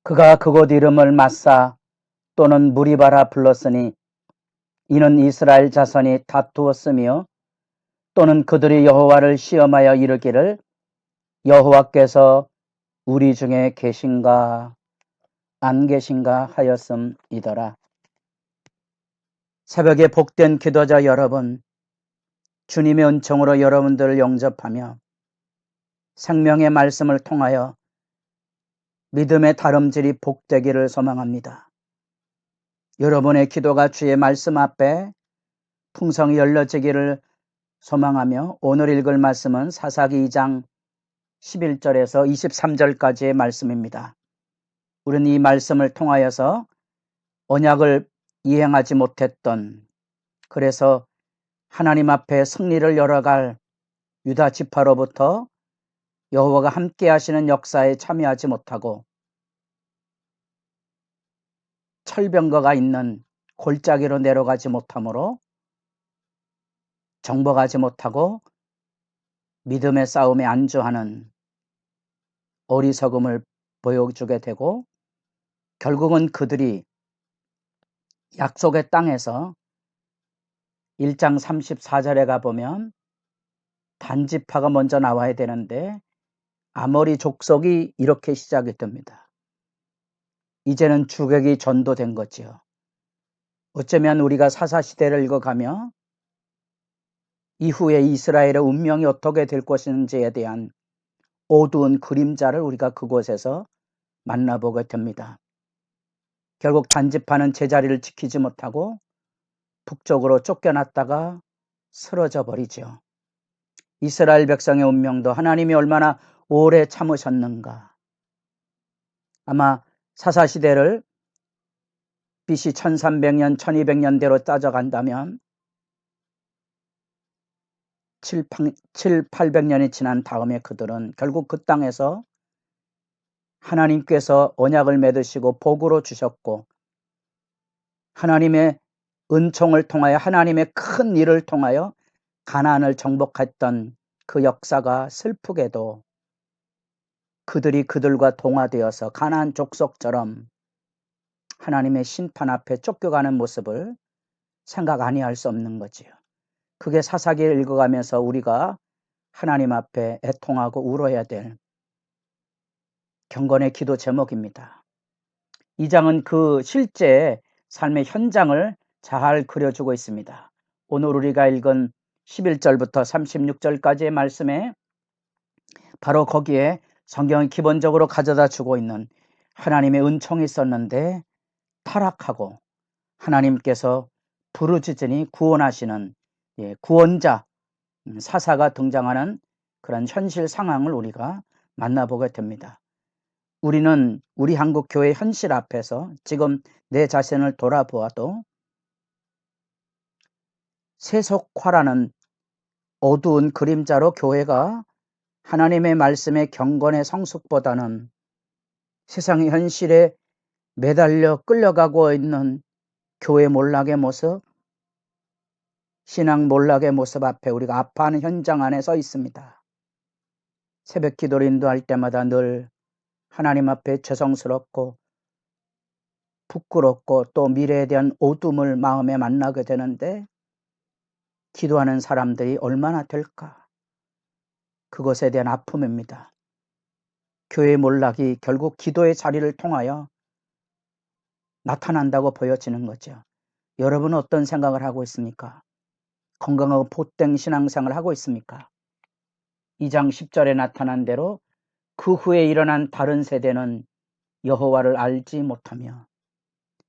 그가 그곳 이름을 마사 또는 무리바라 불렀으니 이는 이스라엘 자손이 다투었으며 또는 그들이 여호와를 시험하여 이르기를 여호와께서 우리 중에 계신가 안 계신가 하였음이더라. 새벽에 복된 기도자 여러분, 주님의 은총으로 여러분들을 영접하며 생명의 말씀을 통하여 믿음의 다름질이 복되기를 소망합니다. 여러분의 기도가 주의 말씀 앞에 풍성히 열려지기를 소망하며 오늘 읽을 말씀은 사사기 2장 11절에서 23절까지의 말씀입니다. 우리는 이 말씀을 통하여서 언약을 이행하지 못했던, 그래서 하나님 앞에 승리를 열어갈 유다 지파로부터 여호와가 함께 하시는 역사에 참여하지 못하고 철병거가 있는 골짜기로 내려가지 못하므로 정복하지 못하고 믿음의 싸움에 안주하는 어리석음을 보여주게 되고 결국은 그들이 약속의 땅에서 1장 34절에 가보면 단지파가 먼저 나와야 되는데 아모리 족속이 이렇게 시작이 됩니다. 이제는 주객이 전도된 거지요. 어쩌면 우리가 사사시대를 읽어가며 이후에 이스라엘의 운명이 어떻게 될 것인지에 대한 어두운 그림자를 우리가 그곳에서 만나보게 됩니다. 결국 단지파는 제자리를 지키지 못하고 북쪽으로 쫓겨났다가 쓰러져 버리죠. 이스라엘 백성의 운명도 하나님이 얼마나 오래 참으셨는가. 아마 사사시대를 BC 1300년, 1200년대로 따져간다면 800년이 지난 다음에 그들은 결국 그 땅에서 하나님께서 언약을 맺으시고 복으로 주셨고 하나님의 은총을 통하여 하나님의 큰 일을 통하여 가나안을 정복했던 그 역사가 슬프게도 그들이 그들과 동화되어서 가나안 족속처럼 하나님의 심판 앞에 쫓겨가는 모습을 생각 아니할 수 없는 거지요. 그게 사사기를 읽어가면서 우리가 하나님 앞에 애통하고 울어야 될 경건의 기도 제목입니다. 이 장은 그 실제 삶의 현장을 잘 그려주고 있습니다. 오늘 우리가 읽은 11절부터 36절까지의 말씀에 바로 거기에 성경이 기본적으로 가져다 주고 있는 하나님의 은총이 있었는데 타락하고 하나님께서 부르짖으니 구원하시는 구원자 사사가 등장하는 그런 현실 상황을 우리가 만나보게 됩니다. 우리는 우리 한국 교회 현실 앞에서 지금 내 자신을 돌아보아도 세속화라는 어두운 그림자로 교회가 하나님의 말씀의 경건의 성숙보다는 세상의 현실에 매달려 끌려가고 있는 교회 몰락의 모습, 신앙 몰락의 모습 앞에 우리가 아파하는 현장 안에 서 있습니다. 새벽 기도를 인도할 때마다 늘 하나님 앞에 죄송스럽고 부끄럽고 또 미래에 대한 어둠을 마음에 만나게 되는데 기도하는 사람들이 얼마나 될까? 그것에 대한 아픔입니다. 교회 몰락이 결국 기도의 자리를 통하여 나타난다고 보여지는 거죠. 여러분은 어떤 생각을 하고 있습니까? 건강하고 보탬 신앙생활을 하고 있습니까? 2장 10절에 나타난 대로 그 후에 일어난 다른 세대는 여호와를 알지 못하며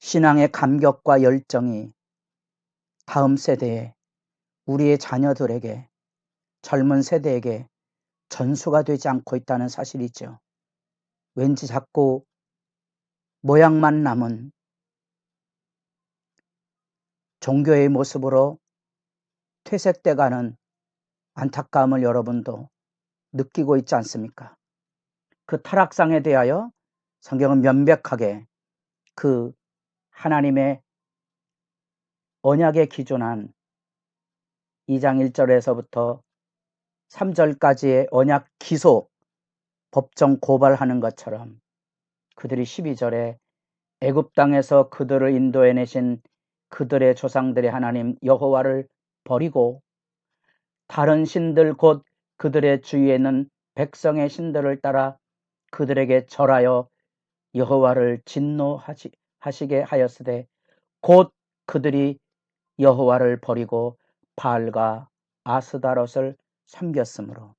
신앙의 감격과 열정이 다음 세대에 우리의 자녀들에게 젊은 세대에게 전수가 되지 않고 있다는 사실이죠. 왠지 자꾸 모양만 남은 종교의 모습으로 퇴색돼가는 안타까움을 여러분도 느끼고 있지 않습니까? 그 타락상에 대하여 성경은 명백하게 그 하나님의 언약에 기준한 2장 1절에서부터 3절까지의 언약 기소, 법정 고발하는 것처럼 그들이 12절에 애굽 땅에서 그들을 인도해내신 그들의 조상들의 하나님 여호와를 버리고 다른 신들 곧 그들의 주위에 있는 백성의 신들을 따라 그들에게 절하여 여호와를 진노하시게 하였으되 곧 그들이 여호와를 버리고 바알과 아스다롯을 섬겼으므로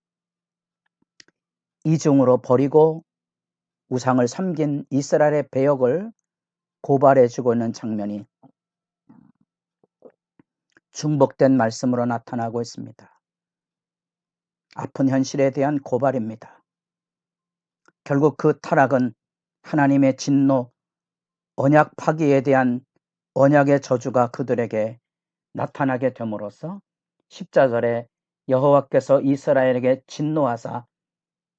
이중으로 버리고 우상을 섬긴 이스라엘의 배역을 고발해주고 있는 장면이 중복된 말씀으로 나타나고 있습니다. 아픈 현실에 대한 고발입니다. 결국 그 타락은 하나님의 진노, 언약 파기에 대한 언약의 저주가 그들에게 나타나게 됨으로써 14절에 여호와께서 이스라엘에게 진노하사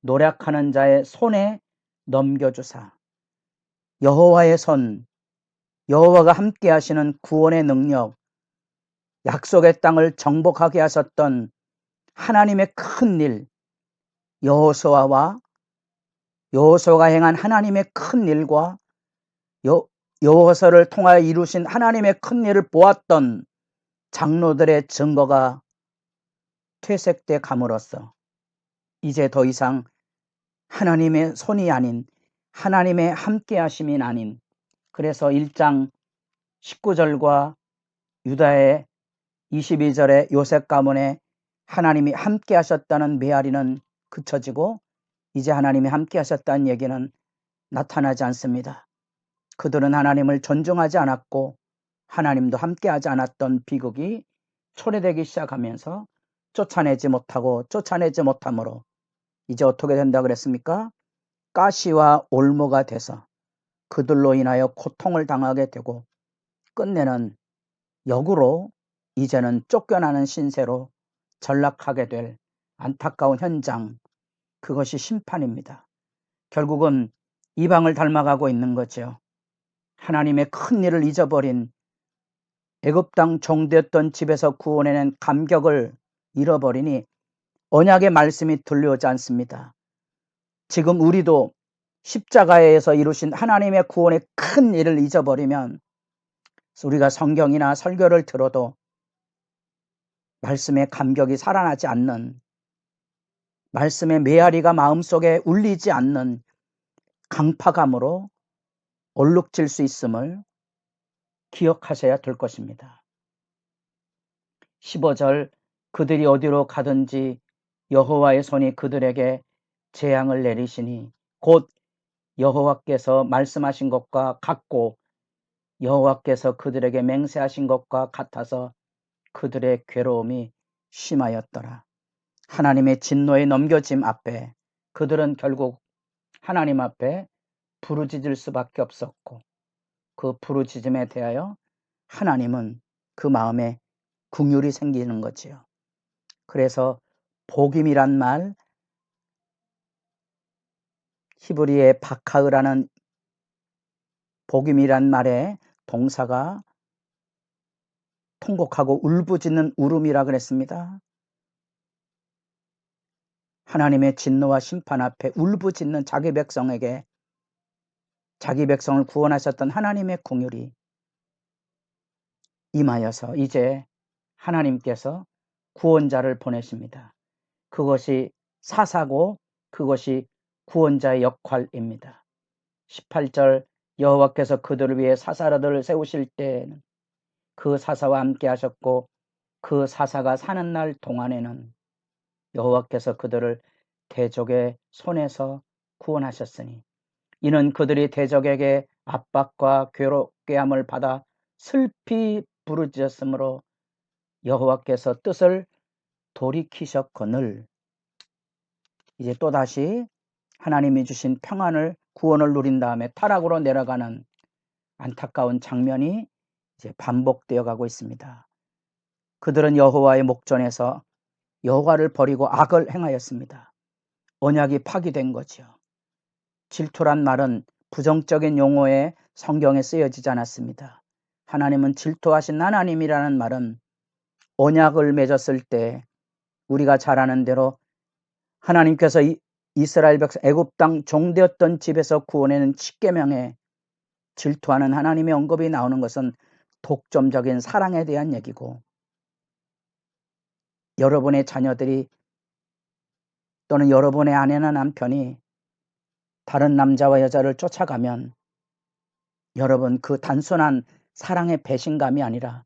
노략하는 자의 손에 넘겨주사 여호와의 손, 여호와가 함께 하시는 구원의 능력, 약속의 땅을 정복하게 하셨던 하나님의 큰 일, 여호수아가 행한 하나님의 큰 일과 여호수아를 통하여 이루신 하나님의 큰 일을 보았던 장로들의 증거가 퇴색돼 감으로써 이제 더 이상 하나님의 손이 아닌 하나님의 함께 하심이 아닌, 그래서 1장 19절과 유다의 22절의 요셉 가문에 하나님이 함께 하셨다는 메아리는 그쳐지고 이제 하나님이 함께 하셨다는 얘기는 나타나지 않습니다. 그들은 하나님을 존중하지 않았고 하나님도 함께하지 않았던 비극이 초래되기 시작하면서 쫓아내지 못함으로 이제 어떻게 된다 그랬습니까? 가시와 올무가 돼서 그들로 인하여 고통을 당하게 되고 끝내는 역으로 이제는 쫓겨나는 신세로 전락하게 될 안타까운 현장, 그것이 심판입니다. 결국은 이방을 닮아가고 있는 거죠. 하나님의 큰 일을 잊어버린 애굽 땅 종되었던 집에서 구원해낸 감격을 잃어버리니 언약의 말씀이 들려오지 않습니다. 지금 우리도 십자가에서 이루신 하나님의 구원의 큰 일을 잊어버리면 우리가 성경이나 설교를 들어도 말씀의 감격이 살아나지 않는, 말씀의 메아리가 마음속에 울리지 않는 강팍함으로 얼룩질 수 있음을 기억하셔야 될 것입니다. 15절 그들이 어디로 가든지 여호와의 손이 그들에게 재앙을 내리시니 곧 여호와께서 말씀하신 것과 같고 여호와께서 그들에게 맹세하신 것과 같아서 그들의 괴로움이 심하였더라. 하나님의 진노에 넘겨짐 앞에 그들은 결국 하나님 앞에 부르짖을 수밖에 없었고 그 부르짖음에 대하여 하나님은 그 마음에 긍휼이 생기는 거지요. 그래서 복임이란 말, 히브리의 바카으라는 복임이란 말의 동사가 통곡하고 울부짖는 울음이라 그랬습니다. 하나님의 진노와 심판 앞에 울부짖는 자기 백성에게 자기 백성을 구원하셨던 하나님의 긍휼이 임하여서 이제 하나님께서 구원자를 보내십니다. 그것이 사사고 그것이 구원자의 역할입니다. 18절 여호와께서 그들을 위해 사사들을 세우실 때에는 그 사사와 함께 하셨고 그 사사가 사는 날 동안에는 여호와께서 그들을 대적의 손에서 구원하셨으니 이는 그들이 대적에게 압박과 괴롭게 함을 받아 슬피 부르짖었으므로 여호와께서 뜻을 돌이키셨거늘 이제 또다시 하나님이 주신 평안을 구원을 누린 다음에 타락으로 내려가는 안타까운 장면이 이제 반복되어 가고 있습니다. 그들은 여호와의 목전에서 여호와를 버리고 악을 행하였습니다. 언약이 파기된 거죠. 질투란 말은 부정적인 용어에 성경에 쓰여지지 않았습니다. 하나님은 질투하신 하나님이라는 말은 언약을 맺었을 때 우리가 잘 아는 대로 하나님께서 이스라엘 백성 애굽 땅 종되었던 집에서 구원해낸 10계명에 질투하는 하나님의 언급이 나오는 것은 독점적인 사랑에 대한 얘기고, 여러분의 자녀들이 또는 여러분의 아내나 남편이 다른 남자와 여자를 쫓아가면 여러분 그 단순한 사랑의 배신감이 아니라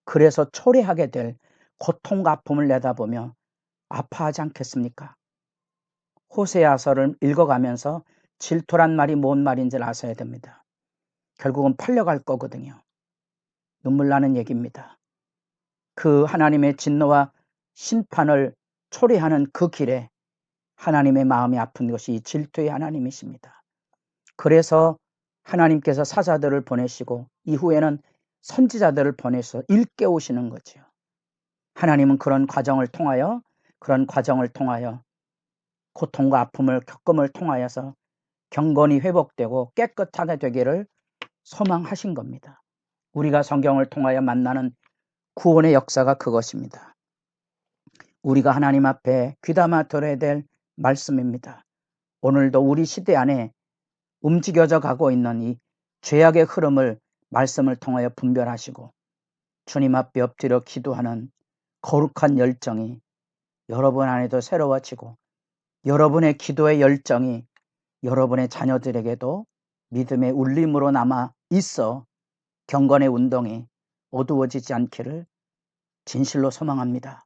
그래서 초래하게 될 고통과 아픔을 내다보며 아파하지 않겠습니까? 호세아서를 읽어가면서 질투란 말이 뭔 말인지를 아셔야 됩니다. 결국은 팔려갈 거거든요. 눈물 나는 얘기입니다. 그 하나님의 진노와 심판을 초래하는 그 길에 하나님의 마음이 아픈 것이 이 질투의 하나님이십니다. 그래서 하나님께서 사자들을 보내시고 이후에는 선지자들을 보내서 일깨우시는 거죠. 하나님은 그런 과정을 통하여 고통과 아픔을 겪음을 통하여서 경건이 회복되고 깨끗하게 되기를 소망하신 겁니다. 우리가 성경을 통하여 만나는 구원의 역사가 그것입니다. 우리가 하나님 앞에 귀담아 들어야 될 말씀입니다. 오늘도 우리 시대 안에 움직여져 가고 있는 이 죄악의 흐름을 말씀을 통하여 분별하시고 주님 앞에 엎드려 기도하는 거룩한 열정이 여러분 안에도 새로워지고, 여러분의 기도의 열정이 여러분의 자녀들에게도 믿음의 울림으로 남아 있어 경건의 운동이 어두워지지 않기를 진실로 소망합니다.